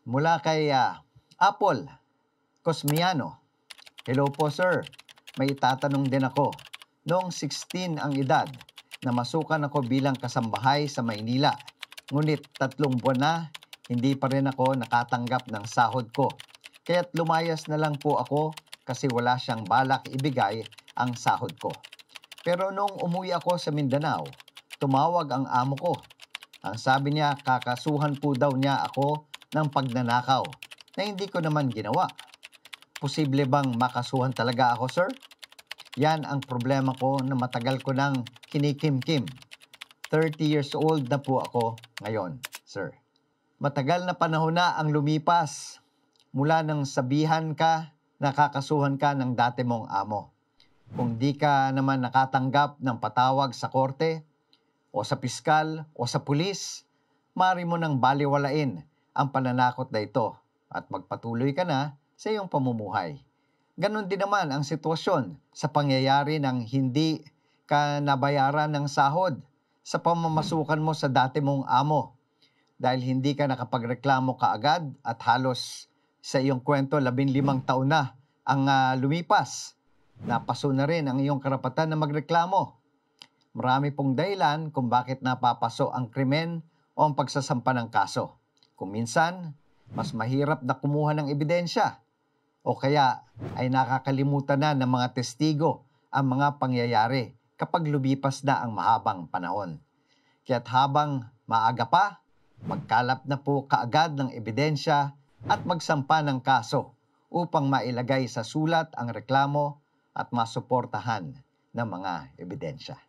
Mula kay Apple Cosmiano. Hello po sir, may itatanong din ako. Noong 16 ang edad, namasukan ako bilang kasambahay sa Maynila. Ngunit 3 buwan na, hindi pa rin ako nakatanggap ng sahod ko. Kaya't lumayas na lang po ako kasi wala siyang balak ibigay ang sahod ko. Pero nung umuwi ako sa Mindanao, tumawag ang amo ko. Ang sabi niya, kakasuhan po daw niya ako ng pagnanakaw na hindi ko naman ginawa. Posible bang makasuhan talaga ako, sir? Yan ang problema ko na matagal ko nang kinikimkim. 30 years old na po ako ngayon, sir. Matagal na panahon na ang lumipas mula nang sabihan ka na kakasuhan ka ng dati mong amo. Kung di ka naman nakatanggap ng patawag sa korte, o sa piskal, o sa pulis, maaari mo nang baliwalain ang pananakot na ito at magpatuloy ka na sa iyong pamumuhay. Ganon din naman ang sitwasyon sa pangyayari ng hindi ka nabayaran ng sahod sa pamamasukan mo sa dati mong amo. Dahil hindi ka nakapagreklamo kaagad at halos sa iyong kwento 15 taon na ang lumipas. Napaso na rin ang iyong karapatan na magreklamo. Marami pong dahilan kung bakit napapaso ang krimen o ang pagsasampa ng kaso. Kung minsan, mas mahirap na kumuha ng ebidensya o kaya ay nakakalimutan na ng mga testigo ang mga pangyayari kapag lumipas na ang mahabang panahon. Kaya't habang maaga pa, magkalap na po kaagad ng ebidensya at magsampa ng kaso upang mailagay sa sulat ang reklamo at masuportahan ng mga ebidensya.